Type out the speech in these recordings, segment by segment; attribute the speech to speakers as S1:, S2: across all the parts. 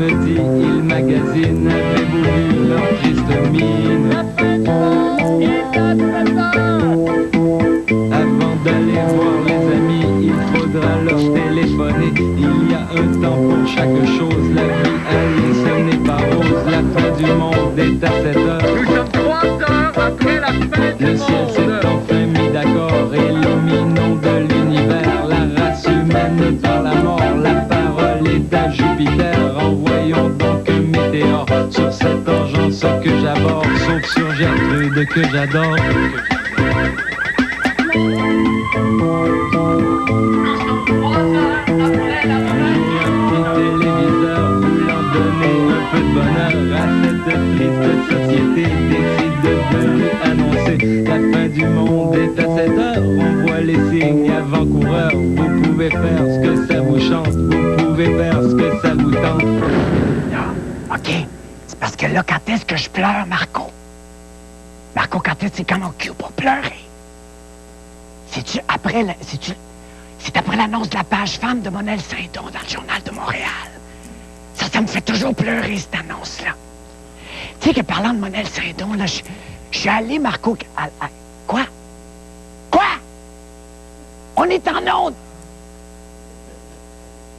S1: me dit, il magasine, avez-vous vu leur triste mine?
S2: La fin du monde est à présent.
S1: Avant d'aller voir les amis, il faudra leur téléphoner. Il y a un temps pour chaque chose, la vie allez, ce n'est pas rose. La fin du monde est à 7 heures.
S2: Nous sommes 3 heures après la fin du
S1: Le ciel
S2: monde.
S1: s'est enfin mis d'accord, illuminons de l'univers la race humaine par la mort. La parole est à Jupiter, envoyons donc un météore sur cette engeance que j'aborde, sauf sur Gertrude que j'adore. Téléviseur voulant donner un peu de bonheur à cette triste société décide de lui annoncer la fin du monde est à 7 heures. On voit les signes avant-coureurs. Vous pouvez faire ce que ça vous chante, vous pouvez faire ce que ça vous tente.
S3: Là, OK. C'est parce que là, quand est-ce que je pleure, Marco? Marco, quand est-ce que c'est quand mon cul pour pleurer? C'est-tu après la... C'est après l'annonce de la page femme de Monel Saint-Don dans le Journal de Montréal. Ça me fait toujours pleurer, cette annonce-là. Tu sais que parlant de Monel Saint-Don, là, je suis allé, Marco... Quoi? Quoi? On est en onde!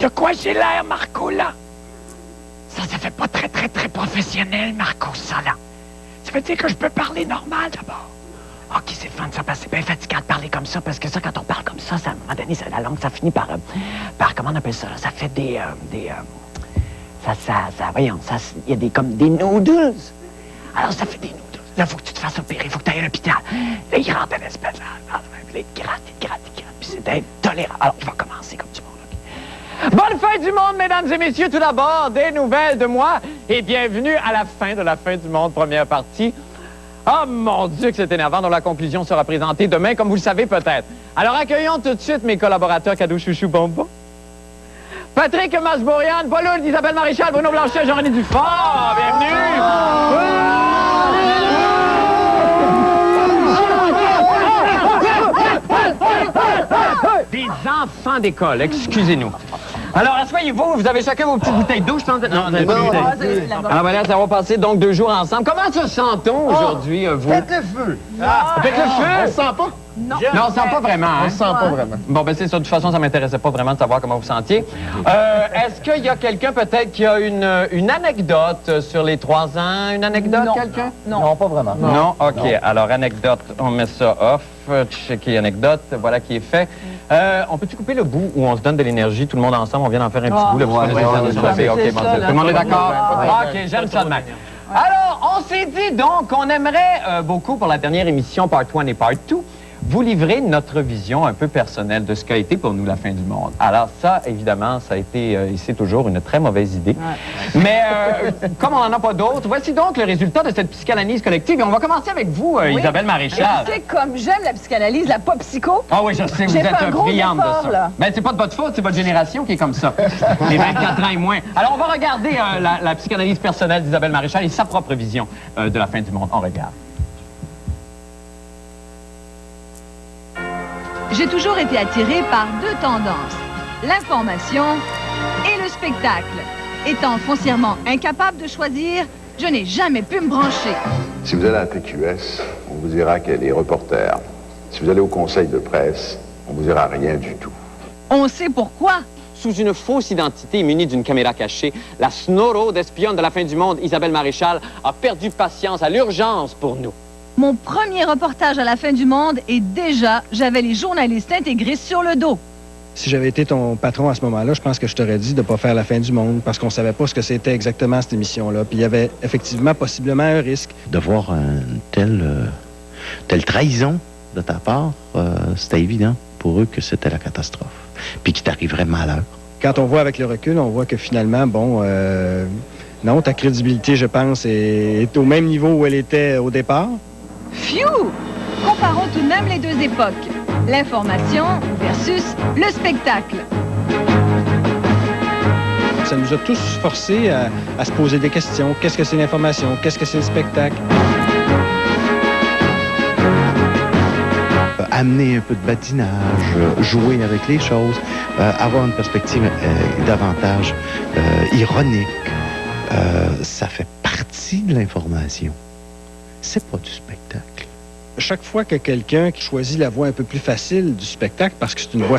S3: De quoi j'ai l'air, Marco, là? Ça fait pas très professionnel, Marco, ça, là. Ça veut dire que je peux parler normal, d'abord. OK, c'est fun, ça, parce que c'est bien fatigant de parler comme ça, parce que ça, quand on parle comme ça, à un moment donné, la langue, ça finit par comment on appelle ça, là? Ça fait voyons, il y a comme des noodles. Alors, ça fait des noodles. Là, il faut que tu te fasses opérer, il faut que tu ailles à l'hôpital. Là, il rentre une espèce de... il gratte, puis c'est intolérable. Alors, je vais commencer comme du monde, OK? Bonne fin du monde, mesdames et messieurs. Tout d'abord, des nouvelles de moi, et bienvenue à la fin de la fin du monde, première partie. Oh mon Dieu que c'est énervant, dont la conclusion sera présentée demain, comme vous le savez peut-être. Alors accueillons tout de suite mes collaborateurs cadeaux chouchou bonbon. Patrick Masbourian, Paul Hoult, Isabelle Maréchal, Bruno Blanchet, Jean-René Dufort, bienvenue! Des enfants d'école, excusez-nous. Alors, asseyez-vous, vous avez chacun vos petites bouteilles d'eau, je pense. Non, vous avez pas de bouteille. Alors, voilà, ça va passer donc 2 jours ensemble. Comment se sent-on aujourd'hui, vous?
S4: Faites le feu!
S3: Faites le feu!
S4: On se sent pas?
S3: Non, on ne sent pas vraiment, hein?
S4: On se sent pas vraiment.
S3: Bon, ben c'est ça. De toute façon, ça m'intéressait pas vraiment de savoir comment vous sentiez. Est-ce qu'il y a quelqu'un, peut-être, qui a une anecdote sur les 3 ans? Une anecdote, quelqu'un?
S4: Non, pas vraiment.
S3: Non? OK. Non. Alors, anecdote, on met ça off. Checker anecdote, voilà qui est fait. On peut-tu couper le bout où on se donne de l'énergie, tout le monde ensemble, on vient d'en faire un petit bout, le OK, tout le monde est d'accord? OK, j'aime ça de même. Alors, on s'est dit donc qu'on aimerait beaucoup, pour la dernière émission, Part 1 et Part 2, vous livrer notre vision un peu personnelle de ce qu'a été pour nous la fin du monde. Alors ça, évidemment, ça a été, et c'est toujours une très mauvaise idée. Ouais. Mais comme on n'en a pas d'autres, voici donc le résultat de cette psychanalyse collective. Et on va commencer avec vous, oui. Isabelle Maréchal.
S5: Tu sais, comme j'aime la psychanalyse, la pas psycho.
S3: Ah oui, je sais, vous êtes brillante de ça.
S5: Là.
S3: Mais c'est pas de votre faute, c'est votre génération qui est comme ça. Les 24 ans et moins. Alors, on va regarder la psychanalyse personnelle d'Isabelle Maréchal et sa propre vision de la fin du monde. On regarde.
S6: J'ai toujours été attirée par 2 tendances, l'information et le spectacle. Étant foncièrement incapable de choisir, je n'ai jamais pu me brancher.
S7: Si vous allez à la TQS, on vous dira qu'elle est reporter. Si vous allez au conseil de presse, on vous dira rien du tout.
S6: On sait pourquoi.
S3: Sous une fausse identité munie d'une caméra cachée, la Snorro d'espionne de la fin du monde, Isabelle Maréchal, a perdu patience à l'urgence pour nous.
S6: Mon premier reportage à la fin du monde et déjà, j'avais les journalistes intégrés sur le dos.
S8: Si j'avais été ton patron à ce moment-là, je pense que je t'aurais dit de ne pas faire la fin du monde parce qu'on ne savait pas ce que c'était exactement cette émission-là. Puis il y avait effectivement possiblement un risque.
S9: De voir une telle trahison de ta part, c'était évident pour eux que c'était la catastrophe. Puis qu'il t'arriverait malheur.
S8: Quand on voit avec le recul, on voit que finalement, non, ta crédibilité, je pense, est au même niveau où elle était au départ.
S6: Phew! Comparons tout de même les 2 époques. L'information versus le spectacle.
S8: Ça nous a tous forcés à se poser des questions. Qu'est-ce que c'est l'information? Qu'est-ce que c'est le spectacle?
S9: Amener un peu de badinage, jouer avec les choses, avoir une perspective davantage ironique. Ça fait partie de l'information. C'est pas du spectacle.
S8: Chaque fois que quelqu'un qui choisit la voie un peu plus facile du spectacle, parce que c'est une voie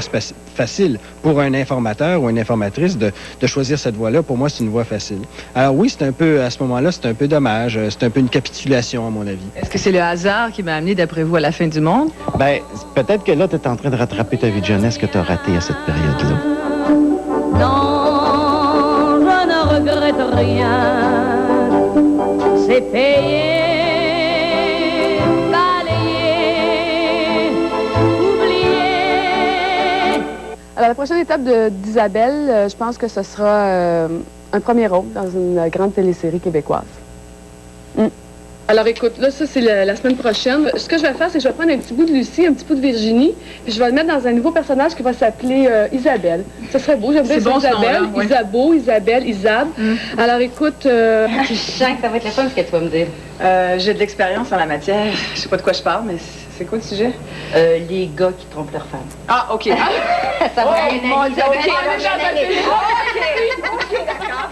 S8: facile pour un informateur ou une informatrice de choisir cette voie-là, pour moi, c'est une voie facile. Alors oui, c'est un peu, à ce moment-là, c'est un peu dommage. C'est un peu une capitulation, à mon avis.
S5: Est-ce que c'est le hasard qui m'a amené, d'après vous, à la fin du monde?
S9: Ben, peut-être que là, tu es en train de rattraper ta vie de jeunesse que tu as ratée à cette période-là.
S2: Non, je ne regrette rien. C'est payé, balayé, oublié.
S4: Alors, la prochaine étape d'Isabelle, je pense que ce sera un premier rôle dans une grande télésérie québécoise. Alors, écoute, là, ça, c'est la semaine prochaine. Ce que je vais faire, c'est que je vais prendre un petit bout de Lucie, un petit bout de Virginie, puis je vais le mettre dans un nouveau personnage qui va s'appeler Isabelle. Ça serait beau, j'aime bien ça, Isabelle, ouais. Isabeau, Isabelle, Isab. Alors, écoute...
S10: Je sens que ça va être le fun, ce que tu vas me dire.
S5: J'ai de l'expérience en la matière. Je sais pas de quoi je parle, mais c'est quoi le sujet?
S10: Les gars qui trompent leurs femmes.
S5: Ah, OK.
S10: Ça va bien,
S5: mon Dieu,
S10: Isabelle,
S5: OK, d'accord.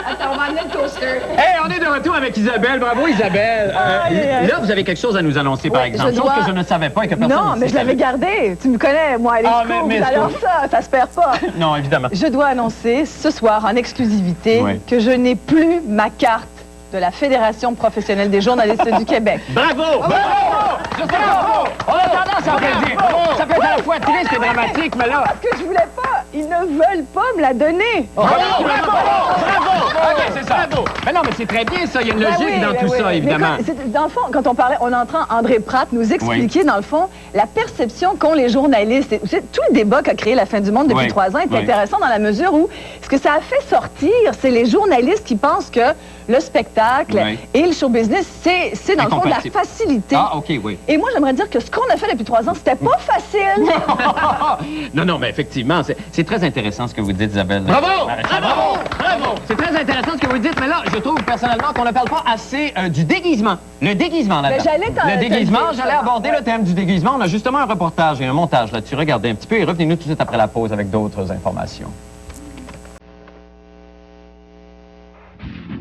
S5: Attends, on va amener le toaster.
S11: Hey, on est de retour avec Isabelle. Bravo, Isabelle. Là, vous avez quelque chose à nous annoncer, par exemple. Chose que je ne savais pas et que personne
S5: Non, mais je l'avais gardé. Tu me connais, moi, les scoops. Alors ça se perd pas.
S11: Non, évidemment.
S5: Je dois annoncer ce soir, en exclusivité, que je n'ai plus ma carte de la Fédération professionnelle des journalistes du Québec.
S11: Bravo! Bravo! Bravo! On a tendance à en dire. Ça peut être à la fois triste et dramatique, mais là...
S5: Parce que je voulais pas. Ils ne veulent pas me la donner.
S11: Bravo! Bravo! Bravo! OK, c'est ça. Bravo! Mais non, mais c'est très bien, ça. Il y a une logique dans tout ça, évidemment.
S5: Dans le fond, quand on parlait, on entend André Pratt nous expliquer, dans le fond, la perception qu'ont les journalistes. Tout le débat qu'a créé La Fin du Monde depuis 3 ans est intéressant dans la mesure où ce que ça a fait sortir, c'est les journalistes qui pensent que le spectacle et le show business, c'est dans le fond de la facilité.
S11: Ah, OK, oui.
S5: Et moi, j'aimerais dire que ce qu'on a fait depuis 3 ans, c'était pas facile.
S11: Non, mais effectivement, c'est très intéressant ce que vous dites, Isabelle.
S2: Bravo!
S11: Bravo! Bravo! C'est très intéressant ce que vous dites, mais là, je trouve personnellement qu'on ne parle pas assez du déguisement. Le déguisement, là-dedans. Le déguisement, j'allais aborder le thème du déguisement. On a justement un reportage et un montage là-dessus. Regardez un petit peu et revenez-nous tout de suite après la pause avec d'autres informations.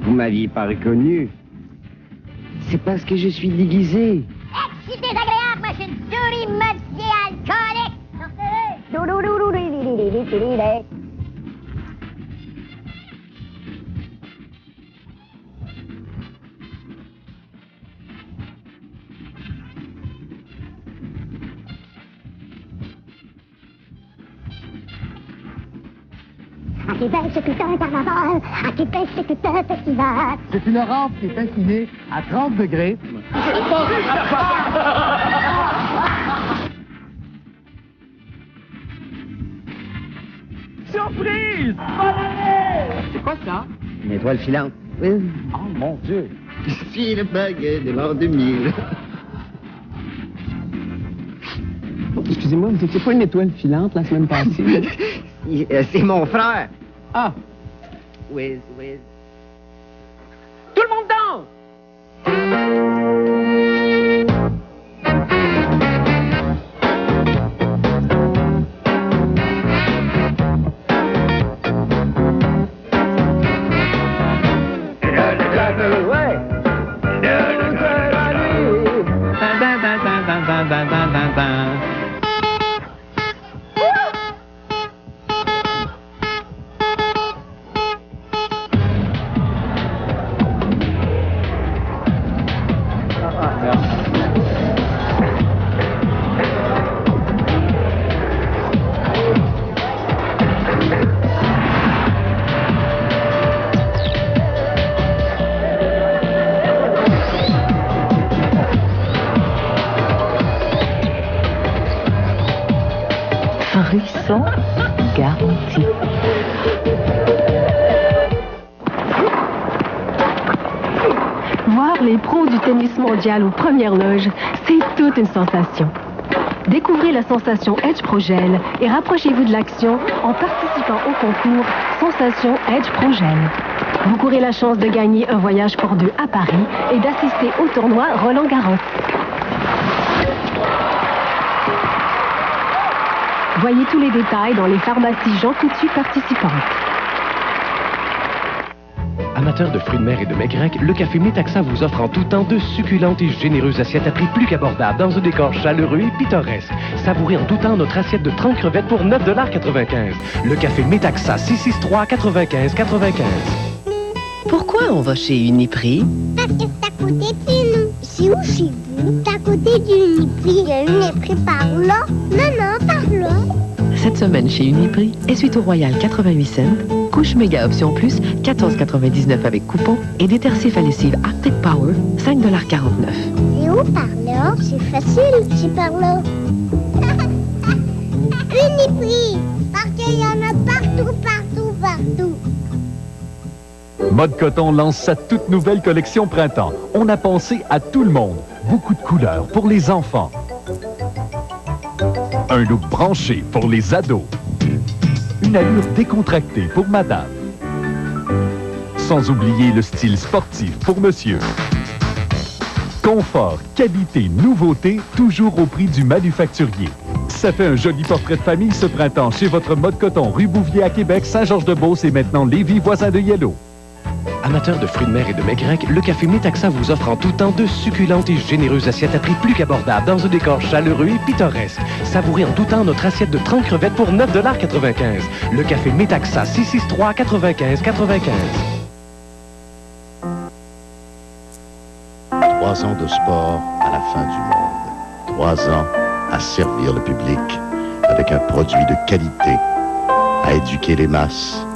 S12: Vous m'aviez pas reconnu. C'est parce que je suis déguisé.
S2: Si désagréable, moi, je suis une souris modifiée alcoolique. À Québec, c'est tout un carnaval. À Québec, c'est tout un festival.
S13: C'est une rampe qui est inclinée à 30 degrés.
S2: Surprise!
S13: C'est quoi ça?
S12: Une étoile filante. Oui.
S13: Oh mon Dieu!
S12: Ici le baguette de l'an 2000.
S13: Excusez-moi, vous n'étiez pas une étoile filante la semaine passée?
S12: C'est mon frère.
S13: Ah!
S12: Whiz.
S2: Tout le monde danse!
S14: Frisson garanti. Voir les pros du tennis mondial aux premières loges, c'est toute une sensation. Découvrez la sensation Edge Pro Gel et rapprochez-vous de l'action en participant au concours Sensation Edge Pro Gel. Vous courez la chance de gagner un voyage pour 2 à Paris et d'assister au tournoi Roland-Garros. Voyez tous les détails dans les pharmacies Jean Coutu participantes.
S15: Amateurs de fruits de mer et de mets grecs, le café Metaxa vous offre en tout temps de succulentes et généreuses assiettes à prix plus qu'abordable dans un décor chaleureux et pittoresque. Savourez en tout temps notre assiette de 30 crevettes pour 9,95 $. Le café Metaxa, 663-95-95.
S16: Pourquoi on va chez Uniprix?
S2: Parce que c'est à côté de chez nous. C'est où chez vous? C'est à côté d'Uniprix. Il y a Uniprix par là? Non, par là.
S16: Cette semaine chez Uniprix, essuie-tout royal 88 cents, couche méga option plus 14,99 avec coupon et détersief à lessive Arctic Power 5,49 $.
S2: C'est où par là? C'est facile, c'est par là. Uniprix, parce qu'il y en a partout.
S17: Mode Coton lance sa toute nouvelle collection printemps. On a pensé à tout le monde. Beaucoup de couleurs pour les enfants. Un look branché pour les ados. Une allure décontractée pour madame. Sans oublier le style sportif pour monsieur. Confort, qualité, nouveauté, toujours au prix du manufacturier. Ça fait un joli portrait de famille ce printemps chez votre Mode Coton, rue Bouvier à Québec, Saint-Georges-de-Beauce et maintenant Lévis, voisin de Yellow.
S15: Amateurs de fruits de mer et de mets grecs, le café Metaxa vous offre en tout temps de succulentes et généreuses assiettes à prix plus qu'abordable dans un décor chaleureux et pittoresque. Savourez en tout temps notre assiette de 30 crevettes pour 9,95 $. Le café Metaxa, 663-95-95.
S9: 3 ans de sport à la fin du monde. 3 ans à servir le public avec un produit de qualité, à éduquer les masses,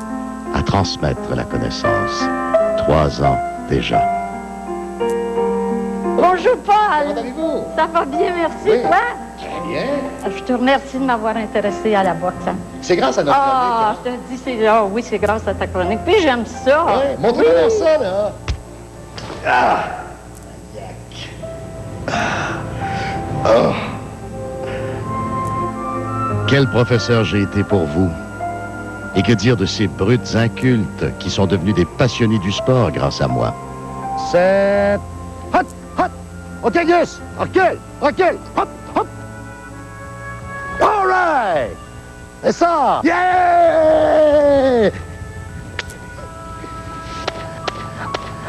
S9: à transmettre la connaissance. 3 ans déjà.
S18: Bonjour Paul.
S19: Comment allez-vous?
S18: Ça va bien, merci.
S19: Oui.
S18: Toi?
S19: Très bien.
S18: Je te remercie de m'avoir intéressé à la boxe. Hein.
S19: C'est grâce à notre
S18: chronique. Je te dis, oui, c'est grâce à ta chronique. Puis j'aime ça.
S19: Ouais, montrez-moi ça, là. Ah!
S9: Oh. Quel professeur j'ai été pour vous. Et que dire de ces brutes incultes qui sont devenus des passionnés du sport grâce à moi.
S19: 7. Hop, hop. OK, Gus. Recule, recule. Hop, hop. All right. C'est ça. Yeah!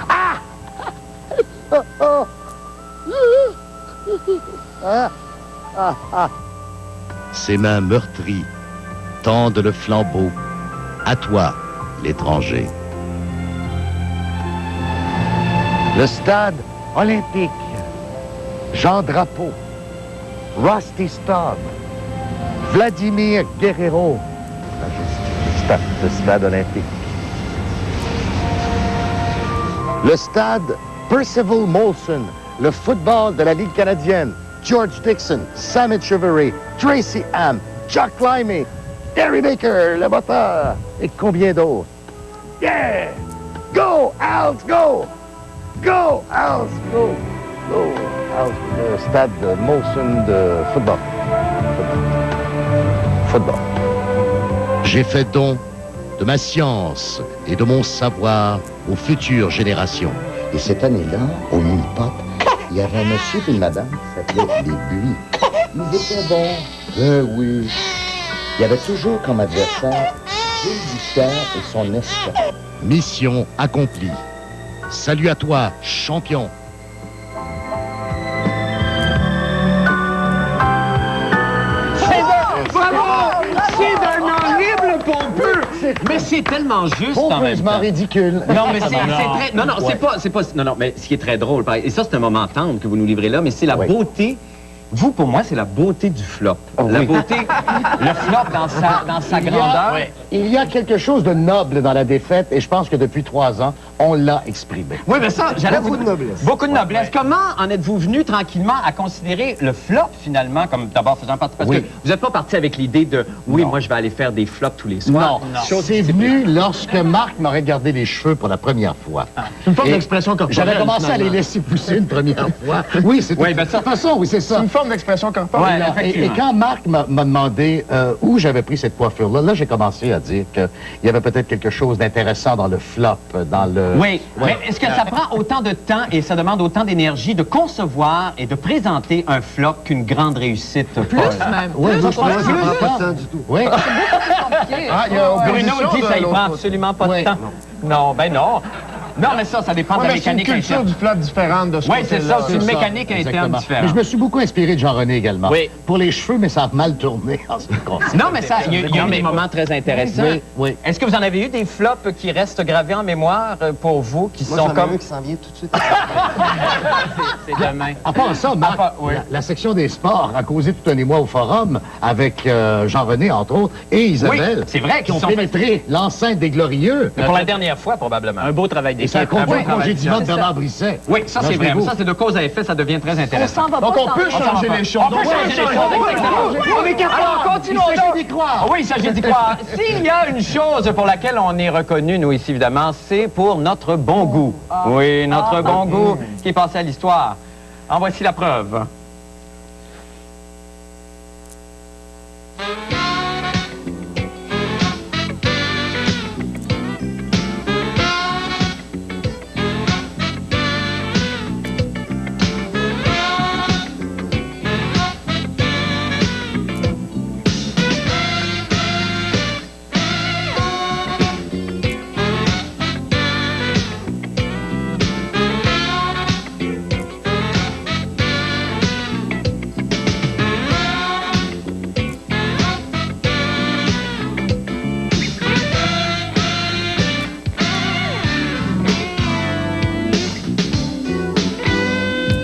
S19: Ah! Oh, oh. Ah, ah, ah.
S9: Ses mains meurtries tendent le flambeau. À toi, l'étranger.
S19: Le stade olympique. Jean Drapeau. Rusty Staub. Vladimir Guerrero. Le stade olympique. Le stade Percival Molson. Le football de la Ligue canadienne. George Dixon, Sam Etcheverry, Tracy Ham, Chuck Limey, Terry Baker, le moteur, et combien d'autres? Yeah! Go, Als, go! Go, Als, go! Go, Als, le stade de Molson de football. Football.
S9: J'ai fait don de ma science et de mon savoir aux futures générations.
S19: Et cette année-là, au Mini-Pop, il y avait un monsieur et une madame qui s'appelaient les Buis. Ils étaient bons. Oui. Il y avait toujours comme adversaire Gilles Duclair et son escadre.
S9: Mission accomplie. Salut à toi, champion.
S11: C'est d'un horrible pompeux! Mais c'est tellement juste en même temps.
S19: Ridicule.
S11: Non, mais c'est très... Non, c'est pas... Non, mais ce qui est très drôle, pareil, et ça, c'est un moment tendre que vous nous livrez là, mais c'est la beauté... Vous, pour moi, c'est la beauté du flop. La beauté, le flop dans sa grandeur.
S19: Il y a quelque chose de noble dans la défaite, et je pense que depuis 3 ans, on l'a exprimé.
S11: Oui, mais ça, j'allais beaucoup de noblesse. Beaucoup de noblesse. Comment en êtes-vous venu tranquillement à considérer le flop, finalement, comme d'abord faisant partie... Parce que vous n'êtes pas parti avec l'idée de, moi, je vais aller faire des flops tous les soirs.
S19: Non. C'est venu lorsque Marc m'a regardé les cheveux pour la première fois.
S11: Une forme d'expression corporelle.
S19: J'avais commencé à les laisser pousser une première fois. Oui, c'est de toute façon, oui, c'est ça.
S11: Une forme d'expression corporelle.
S19: Et quand Marc m'a demandé où j'avais pris cette coiffure-là, là, j'ai commencé à dire qu'il y avait peut-être quelque chose d'intéressant dans le flop, dans le...
S11: Oui, mais est-ce que ça prend autant de temps et ça demande autant d'énergie de concevoir et de présenter un flop qu'une grande réussite?
S5: Plus même.
S19: Oui,
S5: plus,
S19: ça prend pas de temps du tout. Oui.
S11: Bruno dit que ça ne prend absolument pas de temps. Non, ben non. Non, mais ça dépend de la mécanique
S19: interne. C'est une culture du flop différente de ce
S11: Oui, c'est ça, c'est une mécanique interne différente.
S19: Mais je me suis beaucoup inspiré de Jean-René également.
S11: Oui.
S19: Pour les cheveux, mais ça a mal tourné en ce qui concerne.
S11: Non, mais ça, il y a des moments très intéressants.
S19: Oui, oui.
S11: Est-ce que vous en avez eu des flops qui restent gravés en mémoire pour vous, qui sont comme...
S19: qui s'en vient tout de suite.
S11: C'est demain.
S19: À part ça, Marc, la section des sports a causé tout un émoi au forum avec Jean-René, entre autres, et Isabelle.
S11: Oui, c'est vrai
S19: qui ont pénétré l'enceinte des Glorieux.
S11: Mais pour la dernière fois, probablement. Un beau travail d'équipe.
S19: Et ça a conduit au congédiement de Bernard Brisset.
S11: Oui, ça c'est vrai. Mais ça, c'est de cause à effet, ça devient très intéressant.
S5: On s'en va pas.
S19: Donc on peut changer les choses.
S11: On peut changer les choses,
S19: On est capable.
S11: Alors, continuons.
S19: Il s'agit d'y croire.
S11: Oui, il s'agit d'y croire. S'il y a une chose pour laquelle on est reconnu, nous ici, évidemment, c'est pour notre bon goût. Oui, notre bon goût qui est passé à l'histoire. En voici la preuve.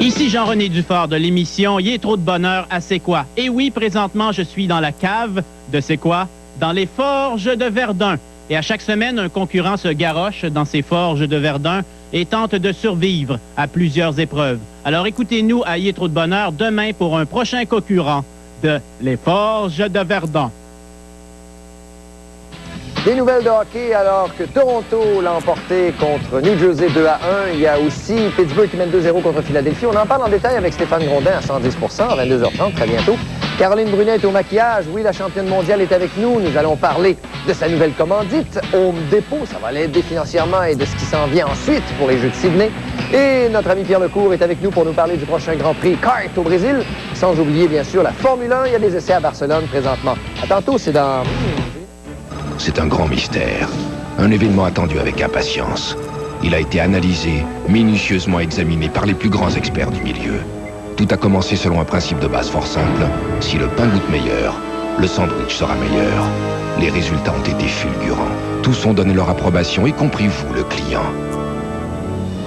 S20: Ici Jean-René Dufort de l'émission « Il est trop de bonheur à C'est quoi ». Et oui, présentement, je suis dans la cave de C'est quoi, dans les forges de Verdun. Et à chaque semaine, un concurrent se garoche dans ces forges de Verdun et tente de survivre à plusieurs épreuves. Alors écoutez-nous à « Il est trop de bonheur » demain pour un prochain concurrent de Les forges de Verdun.
S21: Des nouvelles de hockey alors que Toronto l'a emporté contre New Jersey 2-1. Il y a aussi Pittsburgh qui mène 2-0 contre Philadelphie. On en parle en détail avec Stéphane Grondin à 110%, à 22h30, très bientôt. Caroline Brunet est au maquillage. Oui, la championne mondiale est avec nous. Nous allons parler de sa nouvelle commandite, Home Depot. Ça va l'aider financièrement et de ce qui s'en vient ensuite pour les Jeux de Sydney. Et notre ami Pierre Lecourt est avec nous pour nous parler du prochain Grand Prix kart au Brésil. Sans oublier, bien sûr, la Formule 1. Il y a des essais à Barcelone présentement. À tantôt, c'est dans...
S22: C'est un grand mystère, un événement attendu avec impatience. Il a été analysé, minutieusement examiné par les plus grands experts du milieu. Tout a commencé selon un principe de base fort simple. Si le pain goûte meilleur, le sandwich sera meilleur. Les résultats ont été fulgurants. Tous ont donné leur approbation, y compris vous, le client.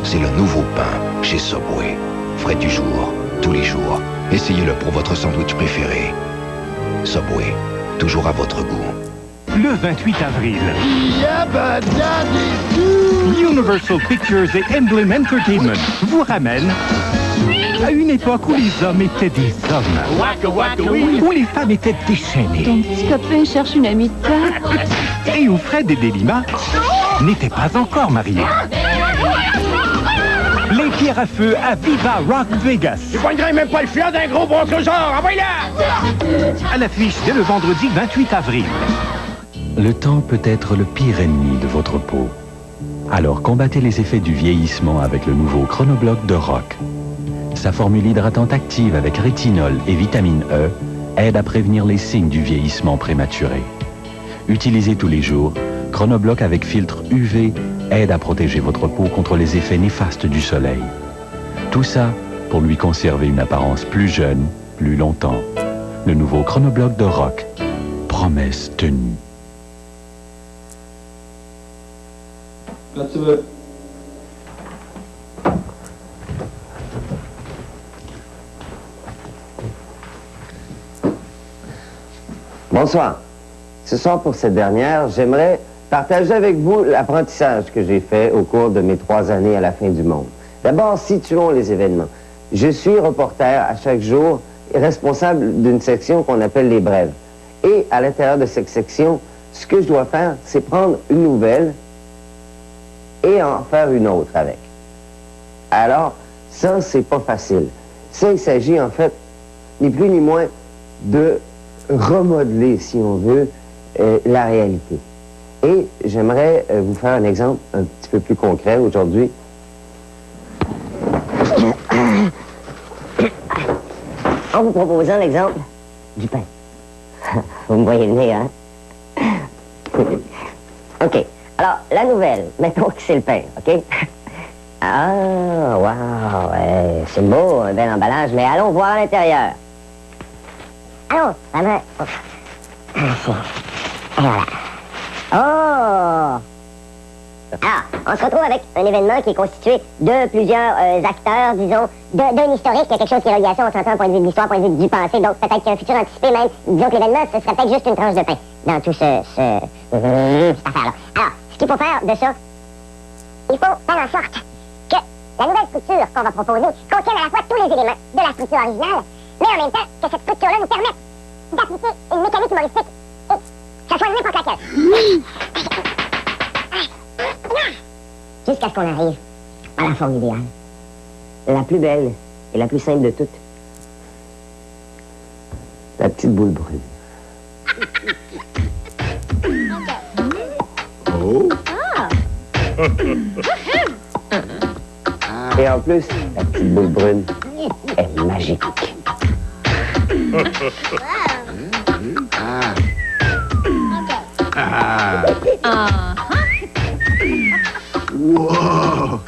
S22: C'est le nouveau pain chez Subway. Frais du jour, tous les jours. Essayez-le pour votre sandwich préféré. Subway, toujours à votre goût.
S23: Le 28 avril, Universal Pictures et Emblem Entertainment vous ramènent à une époque où les hommes étaient des hommes, où les femmes étaient déchaînées,
S24: Ton petit copain cherche une amie de toi.
S23: et où Fred et Delima n'étaient pas encore mariés. Les pierres à feu à Viva Rock Vegas.
S25: Tu poignerais même pas le fion d'un gros brontosaure, envoie-la!
S23: À l'affiche dès le vendredi 28 avril. Le temps peut être le pire ennemi de votre peau. Alors combattez les effets du vieillissement avec le nouveau Chronobloc de Rock. Sa formule hydratante active avec rétinol et vitamine E aide à prévenir les signes du vieillissement prématuré. Utilisé tous les jours, Chronobloc avec filtre UV aide à protéger votre peau contre les effets néfastes du soleil. Tout ça pour lui conserver une apparence plus jeune, plus longtemps. Le nouveau Chronobloc de Rock. Promesse tenue.
S1: Là, tu veux.
S12: Bonsoir. Ce soir, pour cette dernière, j'aimerais partager avec vous l'apprentissage que j'ai fait au cours de mes 3 années à la fin du monde. D'abord, situons les événements. Je suis reporter à chaque jour et responsable d'une section qu'on appelle les brèves. Et à l'intérieur de cette section, ce que je dois faire, c'est prendre une nouvelle et en faire une autre avec. Alors, ça, c'est pas facile. Ça, il s'agit en fait, ni plus ni moins, de remodeler, si on veut, la réalité. Et j'aimerais vous faire un exemple un petit peu plus concret aujourd'hui. En vous proposant l'exemple du pain. Vous me voyez le nez, hein? OK. Alors, la nouvelle, mettons que c'est le pain, OK? Ah, wow, ouais, c'est beau, un bel emballage, mais allons voir à l'intérieur. Allons, maman. Oh! Alors, on se retrouve avec un événement qui est constitué de plusieurs acteurs, disons, d'un historique, il y a quelque chose qui est relié à ça, on s'entend un point de vue de l'histoire, point de vue du passé, donc peut-être qu'il y a un futur anticipé même. Disons que l'événement, ce serait peut-être juste une tranche de pain dans tout cette affaire-là. Alors, ce qu'il faut faire de ça, il faut faire en sorte que la nouvelle structure qu'on va proposer contienne à la fois tous les éléments de la structure originale, mais en même temps que cette structure-là nous permette d'appliquer une mécanique humoristique et que ça soit n'importe laquelle. Jusqu'à ce qu'on arrive à la forme idéale. La plus belle et la plus simple de toutes. La petite boule brune. Oh! Et en plus, la petite boule brune est magique.
S19: Wow!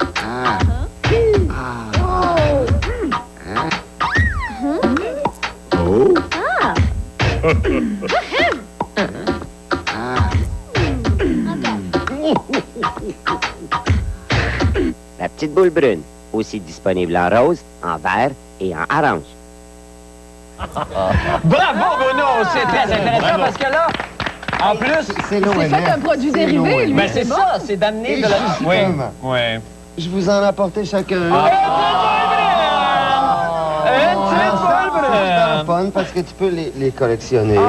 S12: La petite boule brune, aussi disponible en rose, en vert et en orange.
S11: Bravo, Bruno! C'est très intéressant parce que là, en plus...
S5: C'est fait un produit dérivé, lui.
S11: Ben, c'est ça, c'est d'amener de la... Oui, oui.
S19: Je vous en ai apporté chacun. C'est fun parce que tu peux les collectionner, ou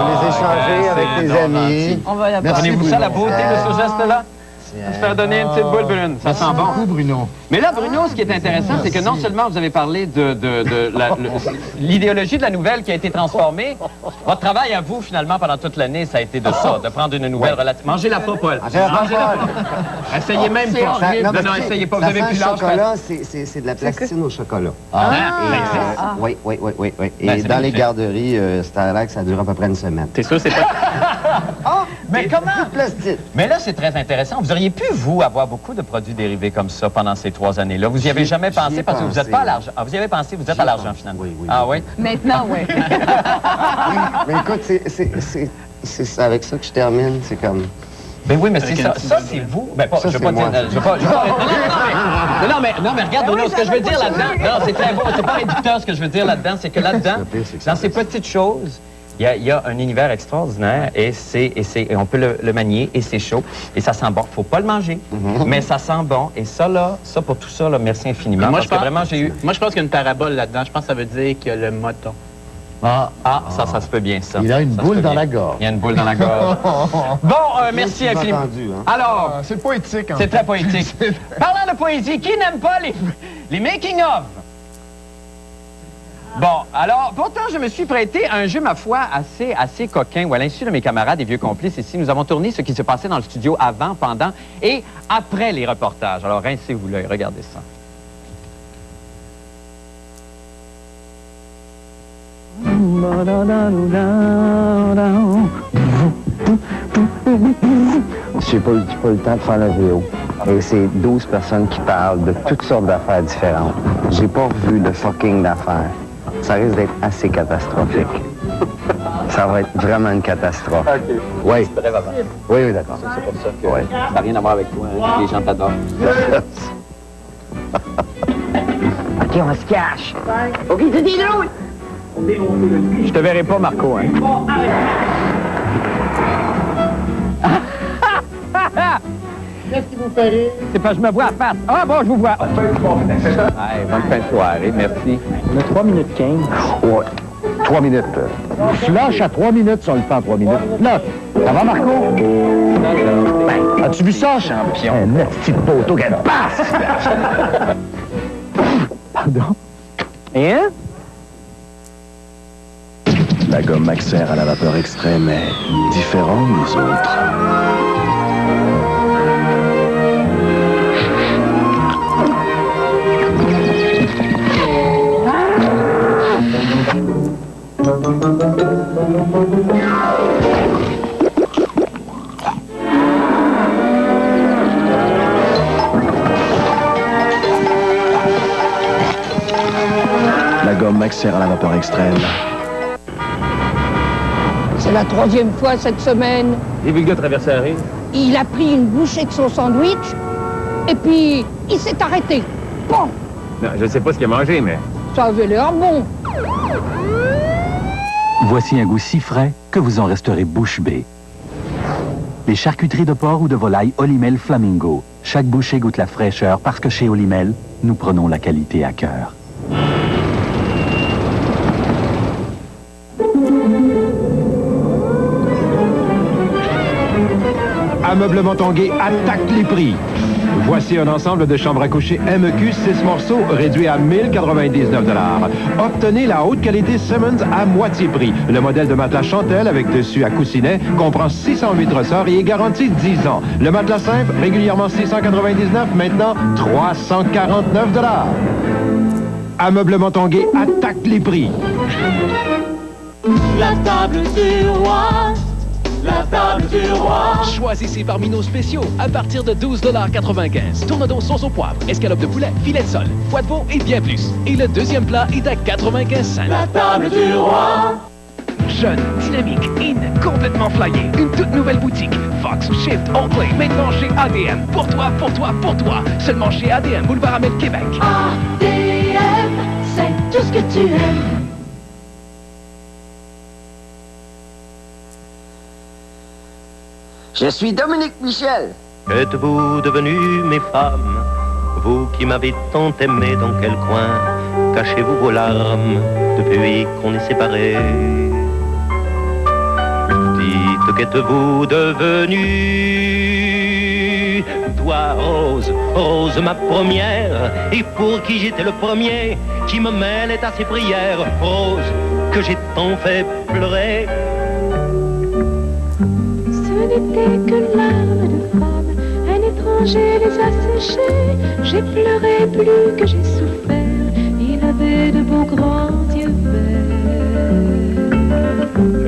S19: les échanger avec tes amis.
S5: On va la
S11: Prenez-vous ça, la beauté de ce geste-là? Se faire donner une petite boule brune. Ça sent bon.
S19: Beaucoup, Bruno.
S11: Mais là, Bruno, ce qui est intéressant, c'est que non seulement vous avez parlé de l'idéologie de la nouvelle qui a été transformée, votre travail à vous, finalement, pendant toute l'année, ça a été de ça, de prendre une nouvelle relativement... Mangez-la pas, Paul. Mangez-la pas. Essayez même pas. Non, essayez pas. Vous avez plus l'âge.
S19: Chocolat, c'est de la plastine au chocolat. Oui. Et dans les garderies, Starlac, ça dure à peu près une semaine.
S11: T'es sûr, c'est pas... Mais comment?
S19: Plastique.
S11: Mais là, c'est très intéressant. Vous auriez pu, vous, avoir beaucoup de produits dérivés comme ça pendant ces 3 années-là. Vous y avez jamais pensé parce que vous n'êtes pas à l'argent. Ah, vous y avez pensé, vous êtes à l'argent, finalement.
S19: Oui.
S11: Ah oui?
S5: Maintenant, oui.
S19: Mais écoute, c'est avec ça que je termine. C'est comme...
S11: Ben oui, mais c'est ça. Ça, c'est vous. Ben, pas,
S19: Ça,
S11: je veux
S19: c'est
S11: pas
S19: moi.
S11: dire... Je veux pas... Non, mais regarde, Bruno, ce que je veux dire là-dedans... Non, c'est très beau. C'est pas réducteur, ce que je veux dire là-dedans. C'est que là-dedans, dans ces petites choses... Il y a un univers extraordinaire et on peut le manier et c'est chaud et ça sent bon. Faut pas le manger, mais ça sent bon. Et ça, là, pour tout ça, là, merci infiniment.
S20: Moi,
S11: parce que vraiment, j'ai eu...
S20: Moi, je pense qu'il y a une parabole là-dedans. Je pense que ça veut dire qu'il y a le moton.
S11: Ça se peut bien, ça.
S19: Il a une boule dans la gorge.
S11: Il y a une boule dans la gorge. Bon, merci infiniment. Alors,
S19: c'est poétique.
S11: C'est très poétique. Parlant de poésie, qui n'aime pas les making-of? Bon, alors, pourtant, je me suis prêté à un jeu, ma foi, assez coquin, où à l'insu de mes camarades et vieux complices ici, nous avons tourné ce qui se passait dans le studio avant, pendant et après les reportages. Alors, rincez-vous l'œil, regardez ça.
S12: J'ai pas le temps de faire la vidéo. Et c'est 12 personnes qui parlent de toutes sortes d'affaires différentes. J'ai pas revu le fucking d'affaires. Ça risque d'être assez catastrophique. Ça va être vraiment une catastrophe.
S11: OK.
S12: Oui.
S11: C'est très vraiment.
S12: Oui, d'accord.
S11: C'est pour ça que ça n'a rien à voir avec toi. Hein. Les gens t'adorent.
S12: OK, on se cache. OK, c'est des drôles.
S11: Je te verrai pas, Marco. Hein.
S19: Qu'est-ce qui vous fait rire?
S11: C'est parce que je me vois à face. Ah bon, je vous vois. Bonne fin de soirée, merci.
S13: On a 3 minutes 15.
S19: Ouais. 3 minutes. Flush à 3 minutes, si on le fait en 3 minutes. Flush. Ça va, Marco? Ben, as-tu vu ça, champion? Un petit poteau qu'elle passe!
S13: Pardon?
S11: Hein?
S22: La gomme Maxer à la vapeur extrême est différente des autres.
S3: tabarnak sert à la vapeur extrême.
S18: C'est la 3e fois cette semaine.
S11: J'ai vu le gars traverser la rue.
S18: Il a pris une bouchée de son sandwich et puis il s'est arrêté. Bon,
S11: Non, je sais pas ce qu'il a mangé, mais...
S18: ça avait l'air bon.
S23: Voici un goût si frais que vous en resterez bouche bée. Les charcuteries de porc ou de volaille Olimel Flamingo. Chaque bouchée goûte la fraîcheur parce que chez Olimel, nous prenons la qualité à cœur.
S4: Ameublement Tongué attaque les prix. Voici un ensemble de chambres à coucher MEQ 6 morceaux réduit à 1099 $. Obtenez la haute qualité Simmons à moitié prix. Le modèle de matelas Chantel avec dessus à coussinet comprend 608 ressorts et est garanti 10 ans. Le matelas simple, régulièrement 699, maintenant 349 $. Ameublement Tongué attaque les prix.
S1: La table du roi. La table du roi.
S15: Choisissez parmi nos spéciaux à partir de 12,95 $. Tournedos sauce au poivre, escalope de poulet, filet de sol, foie de veau et bien plus. Et le deuxième plat est à 95 cents.
S1: La table du roi.
S15: Jeune, dynamique, in, complètement flyé. Une toute nouvelle boutique. Fox, Shift, Oakley, maintenant chez ADM. Pour toi, pour toi, pour toi. Seulement chez ADM, Boulevard Amel, Québec.
S1: ADM, c'est tout ce que tu aimes.
S12: Je suis Dominique Michel.
S6: Êtes-vous devenus mes femmes, vous qui m'avez tant aimé, dans quel coin cachez-vous vos larmes depuis qu'on est séparés? Dites, qu'êtes-vous devenue? Toi, Rose, Rose ma première, et pour qui j'étais le premier, qui me mêlait à ses prières, Rose, que j'ai tant fait pleurer.
S24: Ce n'était que larmes de femme, un étranger les a séchées. J'ai pleuré plus que j'ai souffert, il avait de beaux grands yeux verts.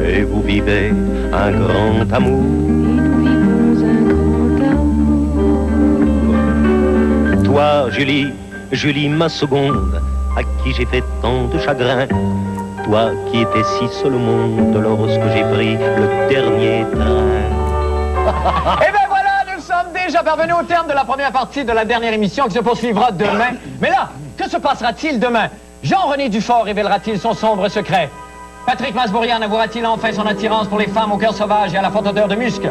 S6: Et vous vivez un grand amour.
S24: Et nous vivons un grand amour.
S6: Toi, Julie, Julie ma seconde, à qui j'ai fait tant de chagrin. Toi qui étais si seul au monde lorsque j'ai pris le dernier train.
S11: Eh bien voilà, nous sommes déjà parvenus au terme de la première partie de la dernière émission qui se poursuivra demain. Mais là, que se passera-t-il demain? Jean-René Dufort révélera-t-il son sombre secret? Patrick Masbourian avouera-t-il enfin son attirance pour les femmes au cœur sauvage et à la forte odeur de musc?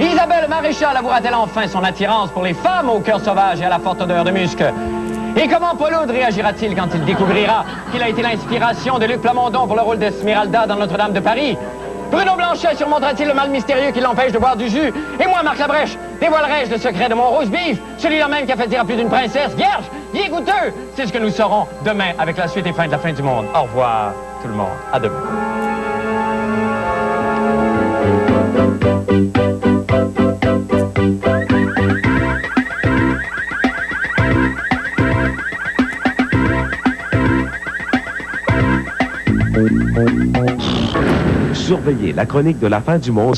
S11: Isabelle Maréchal avouera-t-elle enfin son attirance pour les femmes au cœur sauvage et à la forte odeur de musc? Et comment Paul Aude réagira-t-il quand il découvrira qu'il a été l'inspiration de Luc Plamondon pour le rôle d'Esmeralda dans Notre-Dame de Paris? Bruno Blanchet surmontera-t-il le mal mystérieux qui l'empêche de boire du jus? Et moi, Marc Labrèche, dévoilerai-je le secret de mon rose beef? Celui-là même qui a fait dire à plus d'une princesse vierge, il est goûteux! C'est ce que nous saurons demain avec la suite et fin de la fin du monde. Au revoir tout le monde. À demain.
S4: Surveillez la chronique de la fin du monde.